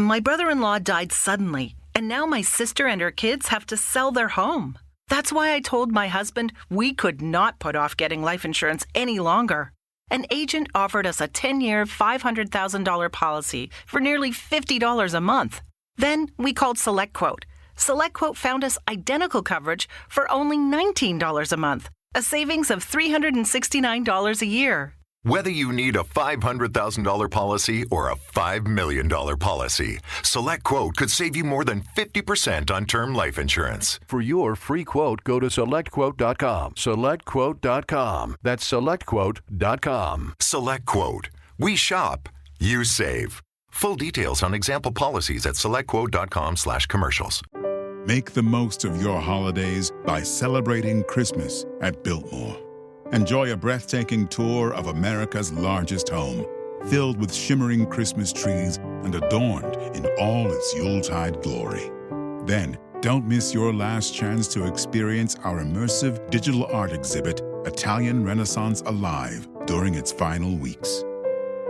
My brother-in-law died suddenly, and now my sister and her kids have to sell their home. That's why I told my husband we could not put off getting life insurance any longer. An agent offered us a 10-year, $500,000 policy for nearly $50 a month. Then we called SelectQuote. SelectQuote found us identical coverage for only $19 a month, a savings of $369 a year. Whether you need a $500,000 policy or a $5 million policy, SelectQuote could save you more than 50% on term life insurance. For your free quote, go to SelectQuote.com. SelectQuote.com. That's SelectQuote.com. SelectQuote. We shop. You save. Full details on example policies at SelectQuote.com/commercials. Make the most of your holidays by celebrating Christmas at Biltmore. Enjoy a breathtaking tour of America's largest home, filled with shimmering Christmas trees and adorned in all its Yuletide glory. Then, don't miss your last chance to experience our immersive digital art exhibit, Italian Renaissance Alive, during its final weeks.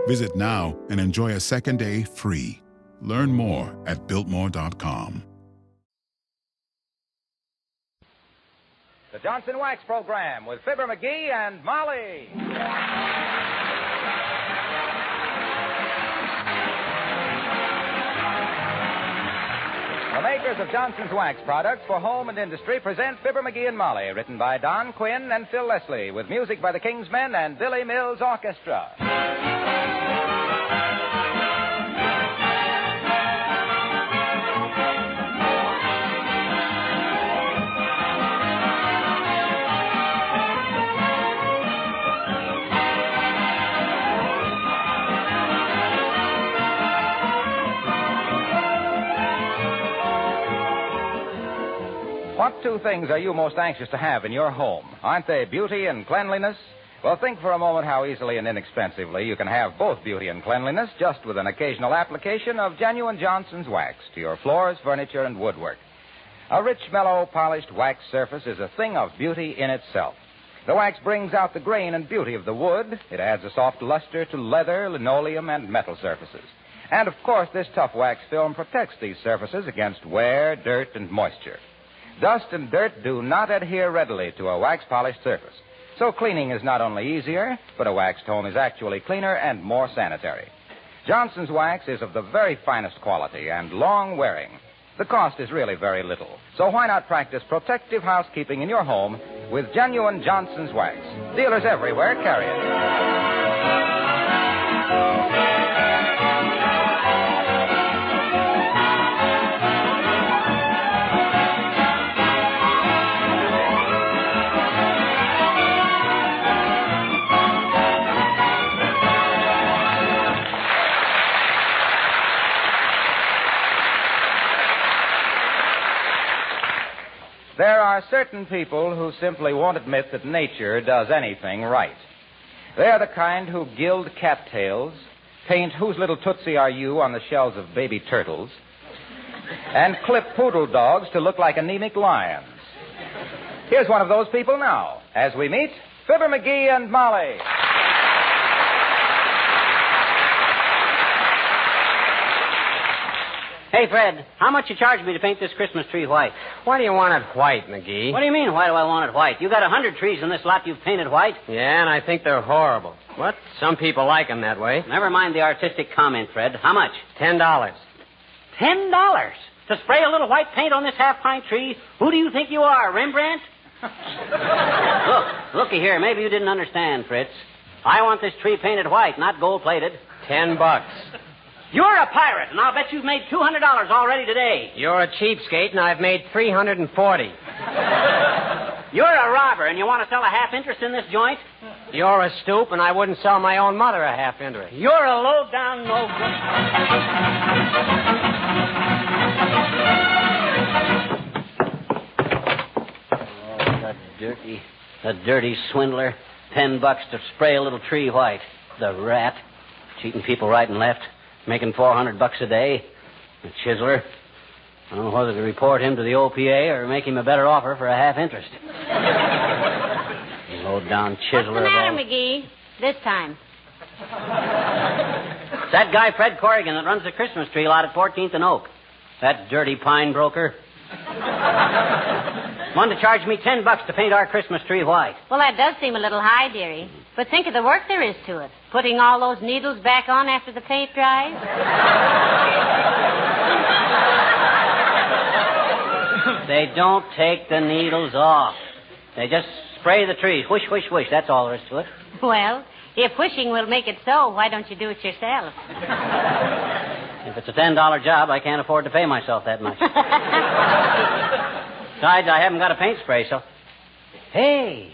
Visit now and enjoy a second day free. Learn more at Biltmore.com. The Johnson Wax Program with Fibber McGee and Molly. The makers of Johnson's Wax products for home and industry present Fibber McGee and Molly, written by Don Quinn and Phil Leslie, with music by the Kingsmen and Billy Mills Orchestra. What two things are you most anxious to have in your home? Aren't they beauty and cleanliness? Well, think for a moment how easily and inexpensively you can have both beauty and cleanliness just with an occasional application of genuine Johnson's Wax to your floors, furniture, and woodwork. A rich, mellow, polished wax surface is a thing of beauty in itself. The wax brings out the grain and beauty of the wood. It adds a soft luster to leather, linoleum, and metal surfaces. And, of course, this tough wax film protects these surfaces against wear, dirt, and moisture. Dust and dirt do not adhere readily to a wax-polished surface. So cleaning is not only easier, but a waxed home is actually cleaner and more sanitary. Johnson's Wax is of the very finest quality and long-wearing. The cost is really very little. So why not practice protective housekeeping in your home with genuine Johnson's Wax? Dealers everywhere carry it. There are certain people who simply won't admit that nature does anything right. They're the kind who gild cattails, paint Whose Little Tootsie Are You on the shells of baby turtles, and clip poodle dogs to look like anemic lions. Here's one of those people now, as we meet Fibber McGee and Molly. Hey, Fred, how much you charge me to paint this Christmas tree white? Why do you want it white, McGee? What do you mean, why do I want it white? You got 100 trees in this lot you've painted white. Yeah, and I think they're horrible. What? Some people like them that way. Never mind the artistic comment, Fred. How much? $10. $10? To spray a little white paint on this half-pint tree? Who do you think you are, Rembrandt? Looky here. Maybe you didn't understand, Fritz. I want this tree painted white, not gold-plated. $10. You're a pirate, and I'll bet you've made $200 already today. You're a cheapskate, and I've made $340. You're a robber, and you want to sell a half interest in this joint? You're a stoop, and I wouldn't sell my own mother a half interest. You're a low-down the dirty swindler. $10 to spray a little tree white. The rat. Cheating people right and left. Making $400 a day. The chiseler. I don't know whether to report him to the OPA or make him a better offer for a half interest. Low-down chiseler. What's the matter, McGee? This time. It's that guy, Fred Corrigan, that runs the Christmas tree lot at 14th and Oak. That dirty pine broker. Wanted to charge me $10 to paint our Christmas tree white. Well, that does seem a little high, dearie. But think of the work there is to it. Putting all those needles back on after the paint dries. They don't take the needles off. They just spray the trees. Whoosh, whoosh, whoosh. That's all there is to it. Well, if wishing will make it so, why don't you do it yourself? If it's a $10 job, I can't afford to pay myself that much. Besides, I haven't got a paint spray, so... Hey,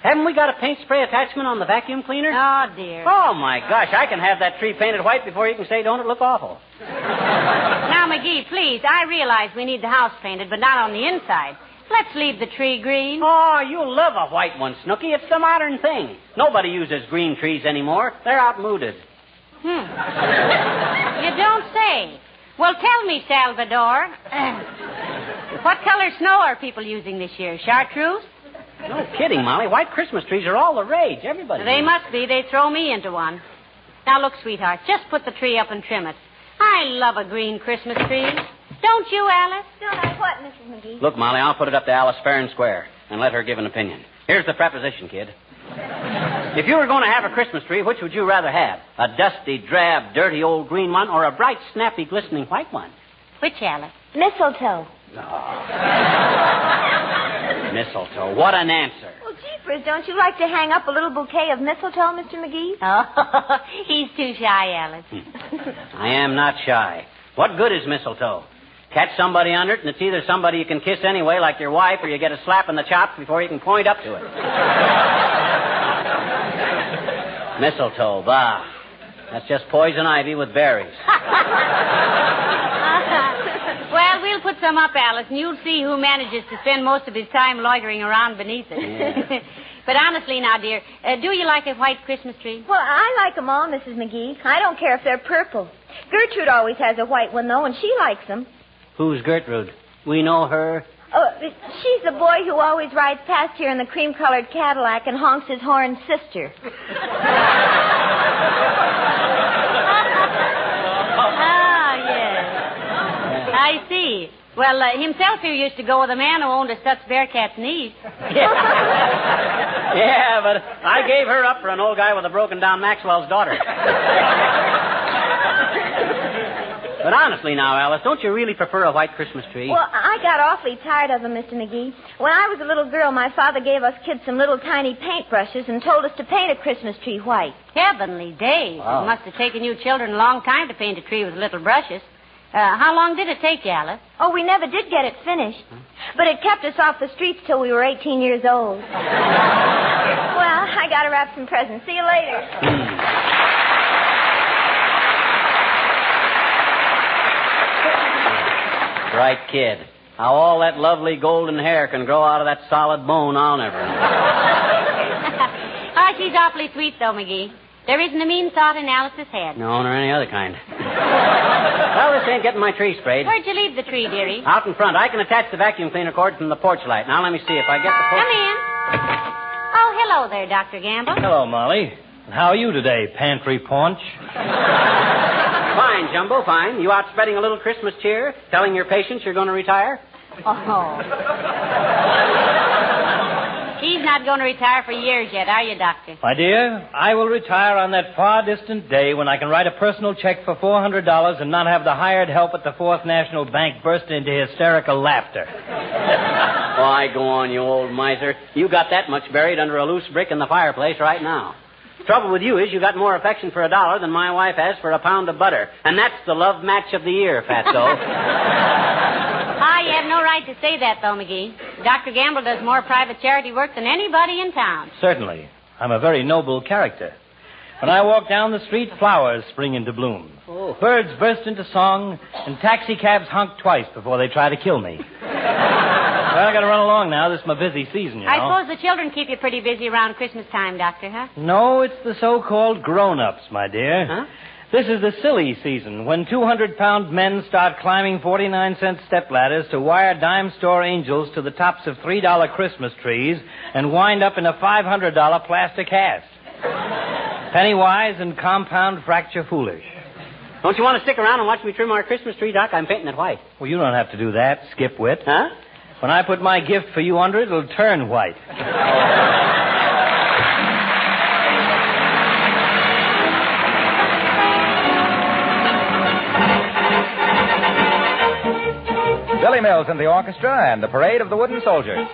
haven't we got a paint spray attachment on the vacuum cleaner? Oh, dear. Oh, my gosh, I can have that tree painted white before you can say, don't it look awful? Now, McGee, please, I realize we need the house painted, but not on the inside. Let's leave the tree green. Oh, you'll love a white one, Snooky. It's the modern thing. Nobody uses green trees anymore. They're outmoded. You don't say. Well, tell me, Salvador. What color snow are people using this year? Chartreuse? No kidding, Molly. White Christmas trees are all the rage. Everybody. They must be. They throw me into one. Now, look, sweetheart, just put the tree up and trim it. I love a green Christmas tree. Don't you, Alice? Don't I what, Mrs. McGee? Look, Molly, I'll put it up to Alice fair and square and let her give an opinion. Here's the proposition, kid. If you were going to have a Christmas tree, which would you rather have? A dusty, drab, dirty old green one or a bright, snappy, glistening white one? Which, Alice? Mistletoe. Mistletoe. What an answer. Well, jeepers, don't you like to hang up a little bouquet of mistletoe, Mr. McGee? Oh, he's too shy, Alice. I am not shy. What good is mistletoe? Catch somebody under it, and it's either somebody you can kiss anyway, like your wife, or you get a slap in the chops before you can point up to it. Mistletoe, bah. That's just poison ivy with berries. Well, we'll put some up, Alice, and you'll see who manages to spend most of his time loitering around beneath it. Yeah. But honestly now, dear, do you like a white Christmas tree? Well, I like them all, Mrs. McGee. I don't care if they're purple. Gertrude always has a white one, though, and she likes them. Who's Gertrude? We know her. Oh, she's the boy who always rides past here in the cream-colored Cadillac and honks his horn, sister. Ah, yes. I see. Well, himself here used to go with a man who owned a Stutz Bearcat's niece. Yeah, but I gave her up for an old guy with a broken-down Maxwell's daughter. But honestly now, Alice, don't you really prefer a white Christmas tree? Well, I got awfully tired of them, Mr. McGee. When I was a little girl, my father gave us kids some little tiny paintbrushes and told us to paint a Christmas tree white. Heavenly days. Wow. It must have taken you children a long time to paint a tree with little brushes. How long did it take you, Alice? Oh, we never did get it finished. But it kept us off the streets till we were 18 years old. Well, I got to wrap some presents. See you later. Bright kid. How all that lovely golden hair can grow out of that solid bone, I'll never know. Oh, she's awfully sweet, though, McGee. There isn't a mean thought in Alice's head. No, nor any other kind. Well, this ain't getting my tree sprayed. Where'd you leave the tree, dearie? Out in front. I can attach the vacuum cleaner cord from the porch light. Now, let me see if I get the porch... Come in. Oh, hello there, Dr. Gamble. Hello, Molly. How are you today, pantry paunch? Fine, Jumbo, fine. You out spreading a little Christmas cheer, telling your patients you're going to retire? Oh. He's not going to retire for years yet, are you, Doctor? My dear, I will retire on that far distant day when I can write a personal check for $400 and not have the hired help at the Fourth National Bank burst into hysterical laughter. Why, go on, you old miser. You got that much buried under a loose brick in the fireplace right now. Trouble with you is you got more affection for $1 than my wife has for a pound of butter. And that's the love match of the year, Fatso. You have no right to say that, though, McGee. Dr. Gamble does more private charity work than anybody in town. Certainly. I'm a very noble character. When I walk down the street, flowers spring into bloom. Oh. Birds burst into song, and taxicabs honk twice before they try to kill me. Well, I got to run along now. This is my busy season, you know. I suppose the children keep you pretty busy around Christmas time, Doctor, huh? No, it's the so-called grown-ups, my dear. Huh? This is the silly season, when 200-pound men start climbing 49-cent stepladders to wire dime store angels to the tops of $3 Christmas trees and wind up in a $500 plaster cast. Penny wise and compound fracture foolish. Don't you want to stick around and watch me trim our Christmas tree, Doc? I'm painting it white. Well, you don't have to do that, Skipwit. Huh? When I put my gift for you under it, it'll turn white. Billy Mills and the orchestra and the Parade of the Wooden Soldiers.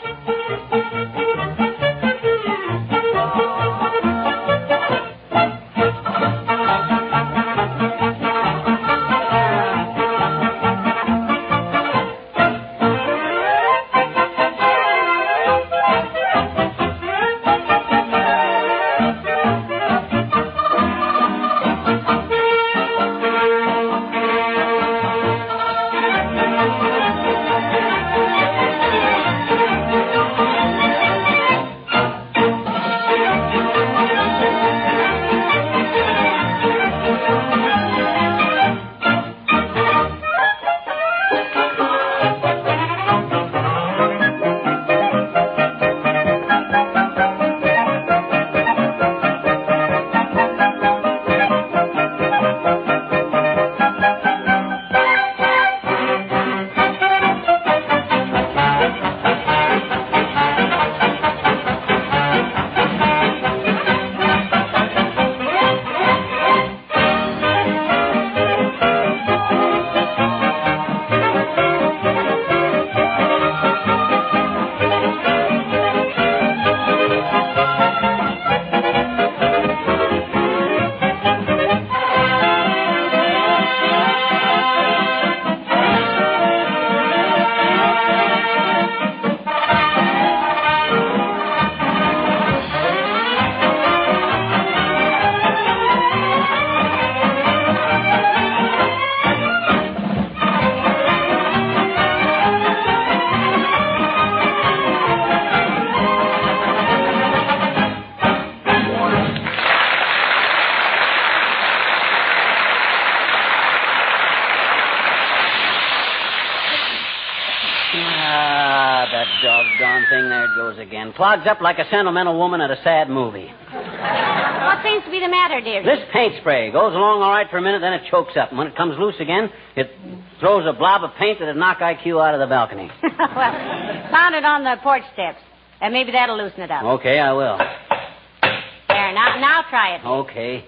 That doggone thing, there it goes again. Clogs up like a sentimental woman at a sad movie. What seems to be the matter, dearie? This paint spray goes along all right for a minute, then it chokes up. And when it comes loose again, it throws a blob of paint that'd knock IQ out of the balcony. Well, pound it on the porch steps. And maybe that'll loosen it up. Okay, I will. There, now try it. Okay.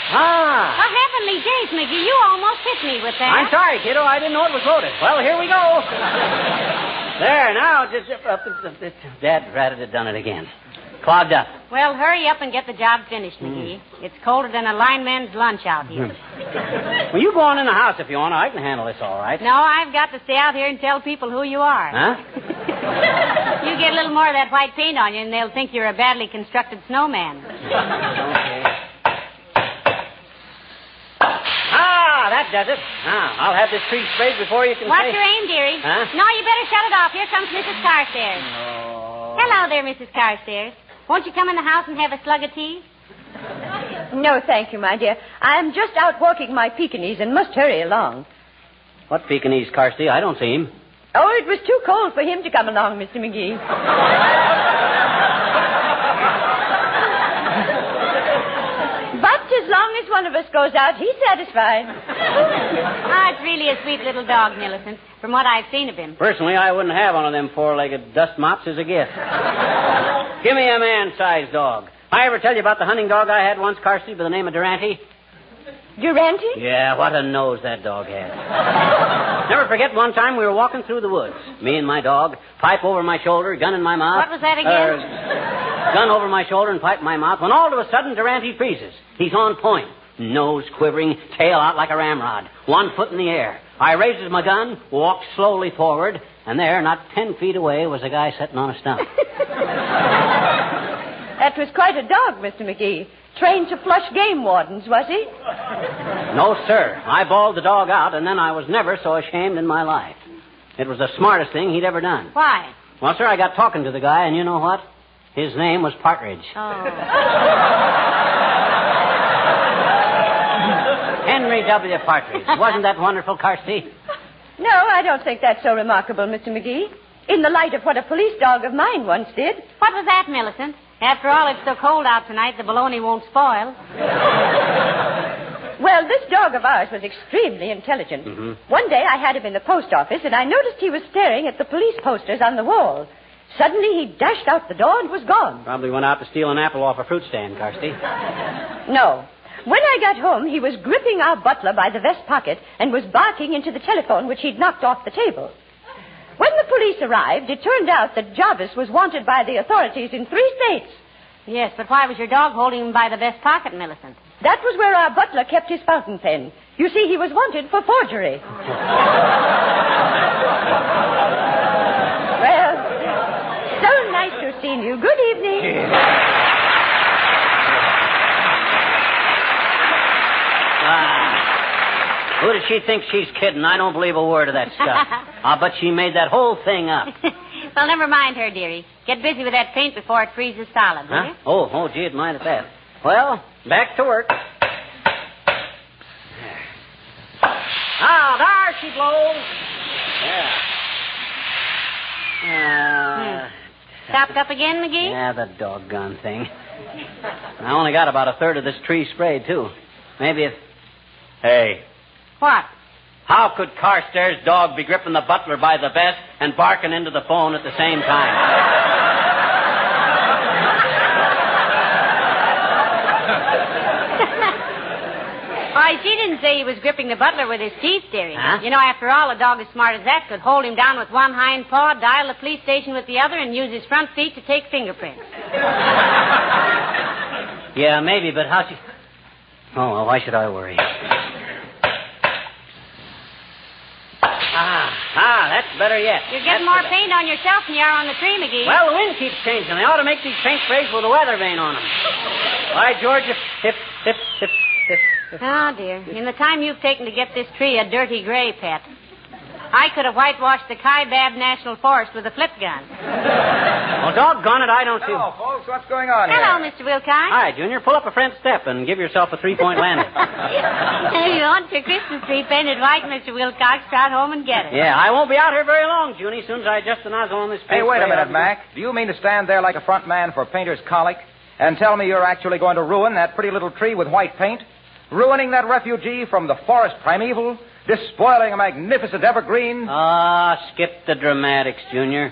Oh, heavenly days, Mickey. You almost hit me with that. I'm sorry, kiddo. I didn't know it was loaded. Well, here we go. There, now. Dad ratted had done it again. Clogged up. Well, hurry up and get the job finished, McGee. It's colder than a lineman's lunch out here. Well, you go on in the house if you want to. I can handle this all right. No, I've got to stay out here and tell people who you are. Huh? You get a little more of that white paint on you, and they'll think you're a badly constructed snowman. Okay. That does it. Now, I'll have this tree sprayed before you can Watch say... your aim, dearie. Huh? No, you better shut it off. Here comes Mrs. Carstairs. Oh. Hello there, Mrs. Carstairs. Won't you come in the house and have a slug of tea? No, thank you, my dear. I'm just out walking my Pekingese and must hurry along. What Pekingese, Carsty? I don't see him. Oh, it was too cold for him to come along, Mr. McGee. But as long as one of us goes out, he's satisfied. Ah, it's really a sweet little dog, Millicent, from what I've seen of him. Personally, I wouldn't have one of them four-legged dust mops as a gift. Give me a man-sized dog. I ever tell you about the hunting dog I had once, Carsty, by the name of Durante? Durante? Yeah, what a nose that dog had. Never forget one time we were walking through the woods. Me and my dog, pipe over my shoulder, gun in my mouth. What was that again? Gun over my shoulder and pipe in my mouth, when all of a sudden Durante freezes. He's on point. Nose quivering, tail out like a ramrod. 1 foot in the air. I raises my gun, walks slowly forward, and there, not 10 feet away, was a guy sitting on a stump. That was quite a dog, Mr. McGee. Trained to flush game wardens, was he? No, sir. I bawled the dog out, and then I was never so ashamed in my life. It was the smartest thing he'd ever done. Why? Well, sir, I got talking to the guy, and you know what? His name was Partridge. Oh. Henry W. Partridge. Wasn't that wonderful, Carsty? No, I don't think that's so remarkable, Mr. McGee. In the light of what a police dog of mine once did. What was that, Millicent? After all, it's so cold out tonight, the bologna won't spoil. Well, this dog of ours was extremely intelligent. Mm-hmm. One day I had him in the post office, and I noticed he was staring at the police posters on the wall. Suddenly, he dashed out the door and was gone. Probably went out to steal an apple off a fruit stand, Kirsty. No. When I got home, he was gripping our butler by the vest pocket and was barking into the telephone, which he'd knocked off the table. When the police arrived, it turned out that Jarvis was wanted by the authorities in 3 states. Yes, but why was your dog holding him by the vest pocket, Millicent? That was where our butler kept his fountain pen. You see, he was wanted for forgery. Well, so nice to have seen you. Good evening. Who does she think she's kidding? I don't believe a word of that stuff. I'll bet she made that whole thing up. Well, never mind her, dearie. Get busy with that paint before it freezes solid, will you? Oh, gee, I'd mind at that. Well, back to work. There she blows. Yeah. Stopped up again, McGee? Yeah, the doggone thing. I only got about a third of this tree sprayed, too. Maybe if... Hey. What? How could Carstairs' dog be gripping the butler by the vest and barking into the phone at the same time? Why, she didn't say he was gripping the butler with his teeth, dearie. Huh? You know, after all, a dog as smart as that could hold him down with one hind paw, dial the police station with the other, and use his front feet to take fingerprints. Yeah, maybe, but how she... Oh, well, why should I worry? That's better yet. You're getting more paint on yourself than you are on the tree, McGee. Well, the wind keeps changing. They ought to make these paint sprays with a weather vane on them. By George, hip. Oh, dear. In the time you've taken to get this tree a dirty gray, Pet, I could have whitewashed the Kaibab National Forest with a flip gun. Well, doggone it, I don't see... Hello, folks. What's going on here? Hello, Mr. Wilcox. Hi, Junior. Pull up a front step and give yourself a 3-point landing. If you want your Christmas tree painted white, Mr. Wilcox, trot home and get it. Yeah, I won't be out here very long, Junie, as soon as I adjust the nozzle on this paint. Hey, wait a spray, minute, Mac. Do you mean to stand there like a front man for Painter's Colic and tell me you're actually going to ruin that pretty little tree with white paint? Ruining that refugee from the forest primeval? Despoiling a magnificent evergreen? Skip the dramatics, Junior.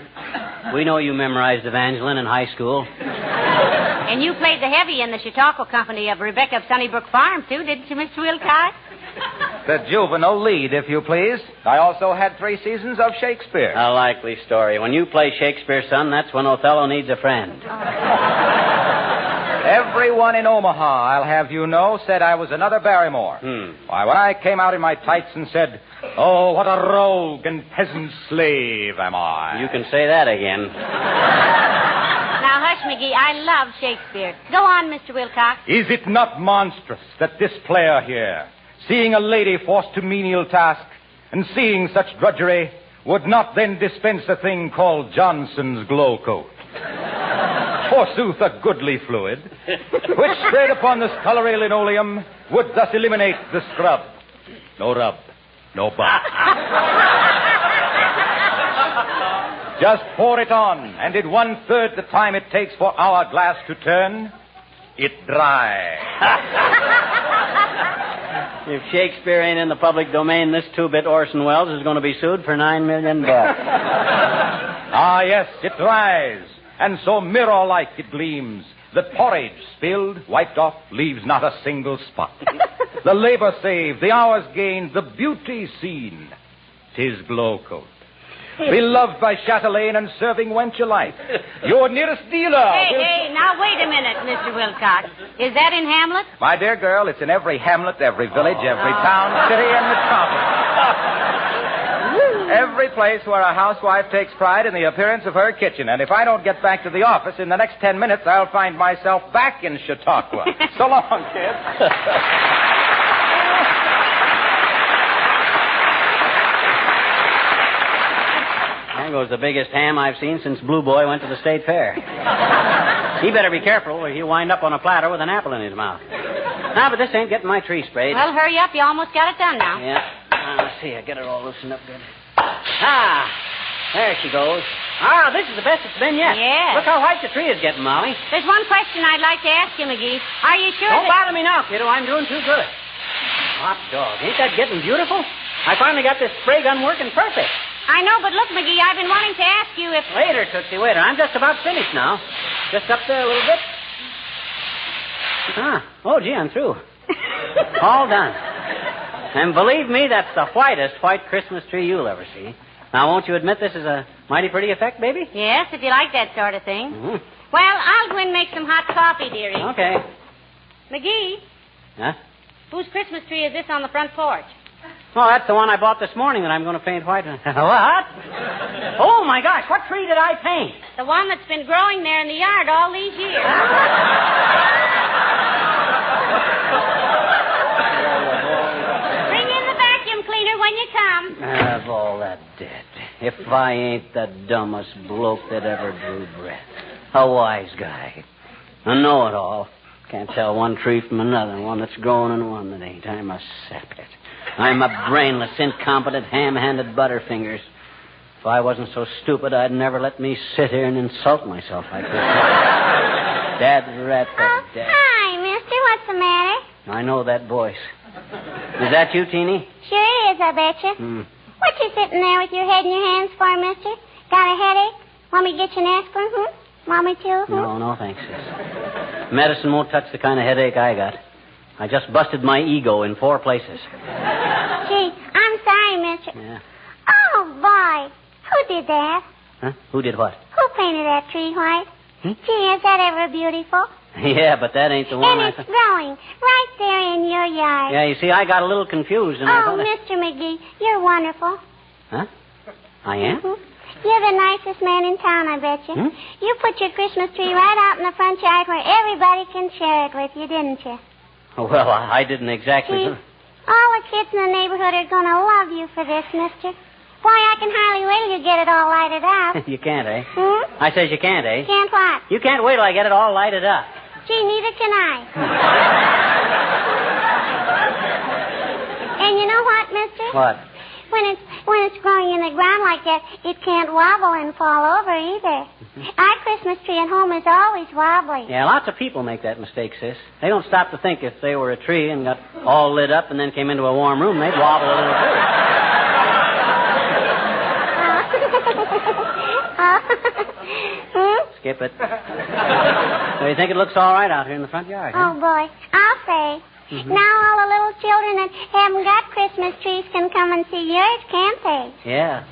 We know you memorized Evangeline in high school. And you played the heavy in the Chautauqua Company of Rebecca of Sunnybrook Farm, too, didn't you, Mr. Wilcox? The juvenile lead, if you please. I also had 3 seasons of Shakespeare. A likely story. When you play Shakespeare, son, that's when Othello needs a friend. Everyone in Omaha, I'll have you know, said I was another Barrymore. Why, when I came out in my tights and said, "Oh, what a rogue and peasant slave am I." You can say that again. Now, hush, McGee. I love Shakespeare. Go on, Mr. Wilcox. Is it not monstrous that this player here, seeing a lady forced to menial task and seeing such drudgery, would not then dispense a thing called Johnson's glow coat? Forsooth, a goodly fluid, which spread upon the scullery linoleum would thus eliminate the scrub. No rub, no bump. Just pour it on, and in 1/3 the time it takes for our glass to turn, it dry. If Shakespeare ain't in the public domain, this 2-bit Orson Welles is going to be sued for $9 million. Ah, yes, it dries. And so mirror-like it gleams. The porridge spilled, wiped off, leaves not a single spot. The labor saved, the hours gained, the beauty seen. 'Tis glow coat. Beloved by chatelaine and serving wench alike. Your nearest dealer. Hey, now wait a minute, Mr. Wilcox. Is that in Hamlet? My dear girl, it's in every hamlet, every village, every town, city, and metropolis. Every place where a housewife takes pride in the appearance of her kitchen. And if I don't get back to the office in the next 10 minutes, I'll find myself back in Chautauqua. So long, kids. There goes the biggest ham I've seen since Blue Boy went to the state fair. He better be careful or he'll wind up on a platter with an apple in his mouth. Now, but this ain't getting my tree sprayed. Well, hurry up. You almost got it done now. Yeah. Let's see. I get her all loosened up good. There she goes. This is the best it's been yet. Yeah. Look how white the tree is getting, Molly. There's one question I'd like to ask you, McGee. Are you sure Don't bother me now, kiddo. I'm doing too good. hot dog. Ain't that getting beautiful? I finally got this spray gun working perfect. I know, but look, McGee, I've been wanting to ask you if... Later, Tootsie, waiter. I'm just about finished now. Just up there a little bit. Oh, gee, I'm through. All done. And believe me, that's the whitest white Christmas tree you'll ever see. Now, won't you admit this is a mighty pretty effect, baby? Yes, if you like that sort of thing. Mm-hmm. Well, I'll go and make some hot coffee, dearie. Okay. McGee, Huh? whose Christmas tree is this on the front porch? Oh, that's the one I bought this morning that I'm going to paint white. What? Oh, my gosh, what tree did I paint? The one that's been growing there in the yard all these years. Bring in the vacuum cleaner when you come. Have all that dead. If I ain't the dumbest bloke that ever drew breath. A wise guy. A know-it-all. Can't tell one tree from another, one that's growing and one that ain't. I'm a saphead. I'm a brainless, incompetent, ham-handed butterfingers. If I wasn't so stupid, I'd never let me sit here and insult myself like this. Dad rat the dad. Hi, mister. What's the matter? I know that voice. Is that you, Teeny? Sure is, I betcha. What you sitting there with your head in your hands for, mister? Got a headache? Want me to get you an aspirin, Want me to? No, thanks, sis. Medicine won't touch the kind of headache I got. I just busted my ego in 4 places. Gee, I'm sorry, mister. Yeah. Oh, boy. Who did that? Huh? Who did what? Who painted that tree white? Gee, is that ever beautiful? Yeah, but that ain't the one And it's growing right there in your yard. Yeah, you see, I got a little confused. And I Oh, thought Mr. McGee, you're wonderful. Huh? I am? You're the nicest man in town, I bet you. You put your Christmas tree right out in the front yard where everybody can share it with you, didn't you? Well, I didn't exactly. Gee, all the kids in the neighborhood are going to love you for this, mister. Boy, I can hardly wait till you get it all lighted up. You can't, eh? I says you can't, eh? Can't what? You can't wait till I get it all lighted up. Gee, neither can I. And you know what, mister? What? When it's growing in the ground like that, it can't wobble and fall over either. Our Christmas tree at home is always wobbly. Yeah, lots of people make that mistake, sis. They don't stop to think if they were a tree and got all lit up and then came into a warm room, they'd wobble a little too. Skip it. So you think it looks all right out here in the front yard? Oh, boy. I'll say. Now all the little children that haven't got Christmas trees can come and see yours, can't they? Yeah,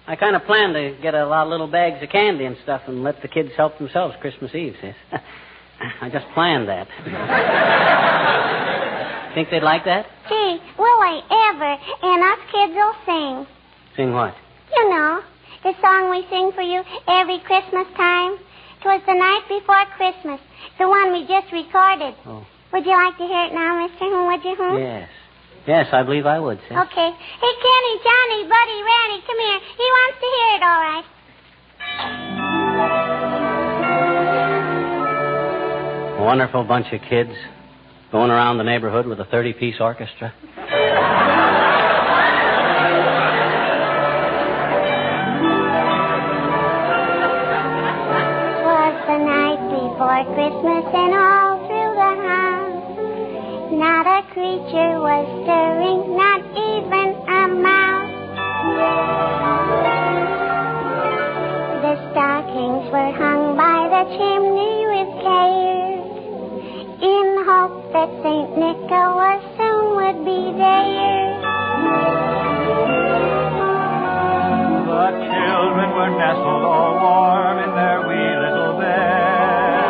I kind of planned to get a lot of little bags of candy and stuff and let the kids help themselves Christmas Eve, sis. I just planned that. Think they'd like that? Gee, will they ever? And us kids will sing. Sing what? You know, the song we sing for you every Christmas time. 'Twas the night before Christmas, the one we just recorded. Oh. Would you like to hear it now, mister? Would you? Yes. Yes, I believe I would, sis. Okay. Hey, Kenny, Johnny, Buddy, Randy, come here. He wants to hear it, all right. A wonderful bunch of kids going around the neighborhood with a 30-piece orchestra. Was the night before Christmas and all through the house not a creature was stirring, not even a mouse. The stockings were hung by the chimney with care, in hope that St. Nicholas soon would be there. The children were nestled all warm in their wee little beds,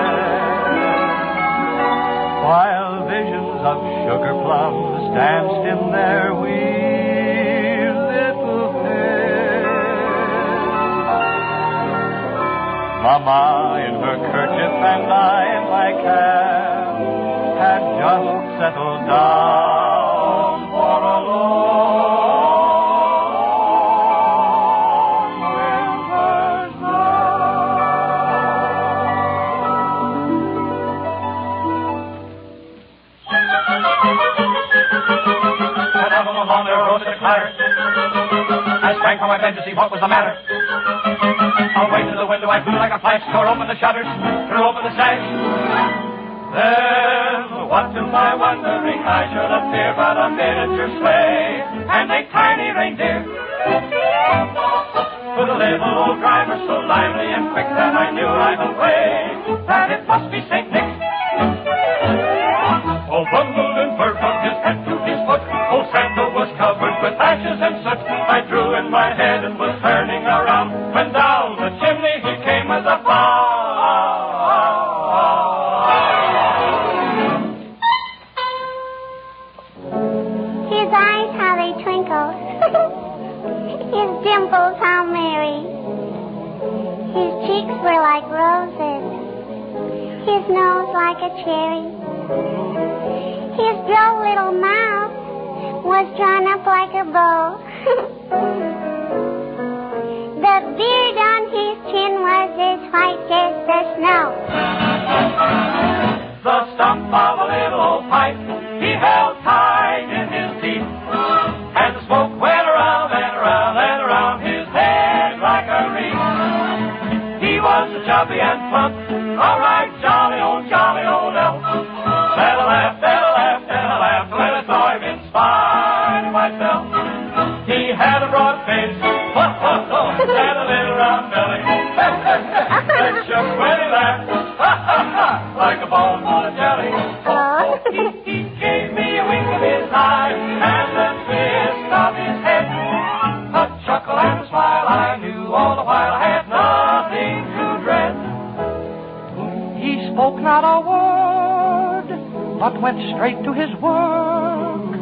while visions of sugar plums danced in their wee little heads. Mama in her kerchief and I in my cap had just settled down for a long winter's night. Along there rose a clatter. I sprang from my bed to see what was the matter. Away to the window I flew like a flash, tore open the shutters, threw open the sash. Then, what to my wondering I should appear but a miniature sleigh and a tiny reindeer. With a little old driver so lively and quick that I knew right away that it must be St. Nick. All bundled in fur from his head to his foot, old Santa was covered with ashes and soot. I drew in my head and was turning around when down the chimney he came with a His eyes, how they twinkle. His dimples, how merry. His cheeks were like roses. His nose like a cherry. His droll little mouth was drawn up like a bow. The beard on his chin was as white as the snow. The stump of a little old pipe he held tight in his teeth, and the smoke went around and around and around his head like a wreath. He was so chubby and plump, a right jolly old elf. And I laughed when I saw him in spite of myself. He had a broad face, and a little round belly, that shook when he laughed, like a bowl full of jelly. He gave me a wink of his eye and a twist of his head, a chuckle and a smile I knew all the while I had nothing to dread. He spoke not a word, but went straight to his work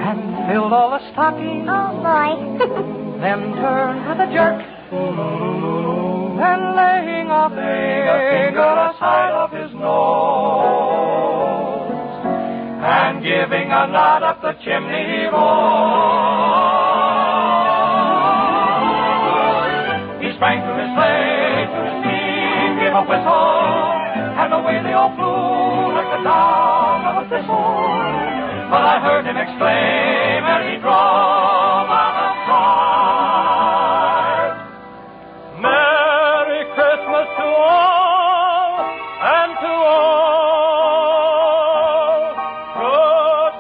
and filled all the stockings. Oh, boy. Then turned with a jerk, and laying a finger aside of his nose, and giving a nod up the chimney he rose. He sprang to his sleigh, to his team, gave a whistle, and away they all flew like the down of a thistle. But I heard him exclaim as he drove out of sight, Merry Christmas to all, and to all, good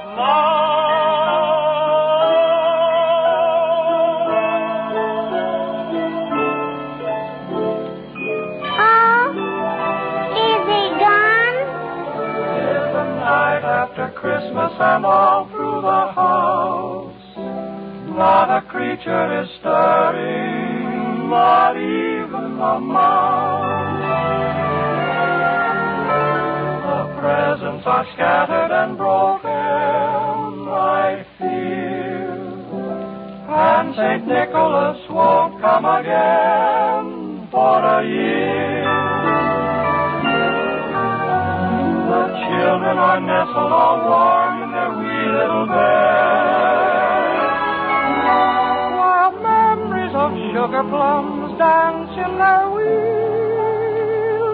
Oh, is he gone? Is the night after Christmas and all through the house, not a creature is stirring, not even a mouse. The presents are scattered and broken, I fear, and St. Nicholas won't come again for a year. The children are nestled all warm in their wee little beds, while memories of sugar plums dance in their wee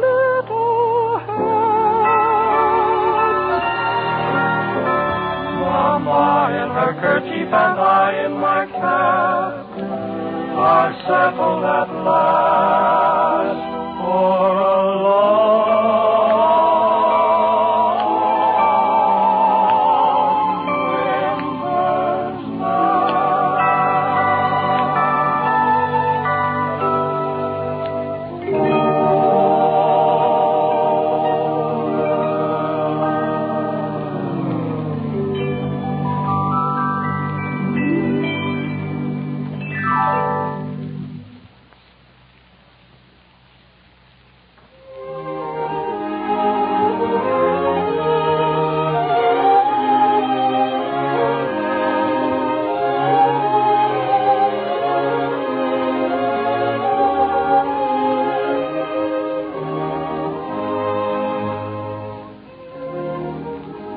little heads. Mama in her kerchief and I in my cap are settled at last for a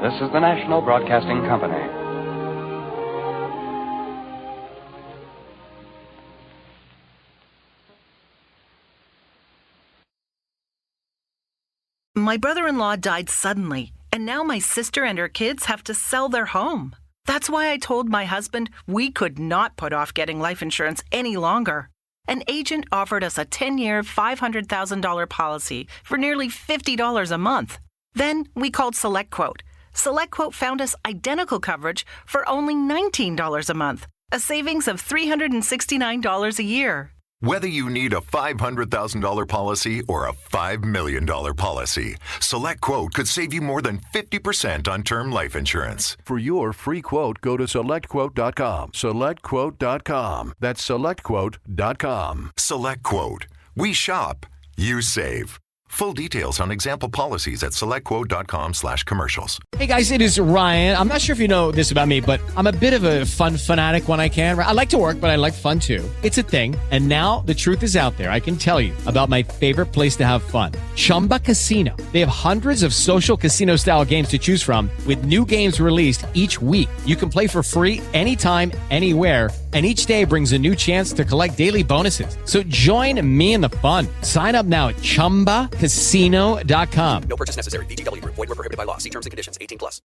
This is the National Broadcasting Company. My brother-in-law died suddenly, and now my sister and her kids have to sell their home. That's why I told my husband we could not put off getting life insurance any longer. An agent offered us a 10-year, $500,000 policy for nearly $50 a month. Then we called SelectQuote. SelectQuote found us identical coverage for only $19 a month, a savings of $369 a year. Whether you need a $500,000 policy or a $5 million policy, SelectQuote could save you more than 50% on term life insurance. For your free quote, go to SelectQuote.com. SelectQuote.com. That's SelectQuote.com. SelectQuote. We shop, you save. Full details on example policies at SelectQuote.com/commercials. Hey guys, it is Ryan. I'm not sure if you know this about me, but I'm a bit of a fun fanatic when I can. I like to work, but I like fun too. It's a thing. And now the truth is out there. I can tell you about my favorite place to have fun. Chumba Casino. They have hundreds of social casino style games to choose from with new games released each week. You can play for free anytime, anywhere. And each day brings a new chance to collect daily bonuses. So join me in the fun. Sign up now at ChumbaCasino.com. No purchase necessary. VGW Group. Void where prohibited by law. See terms and conditions. 18+.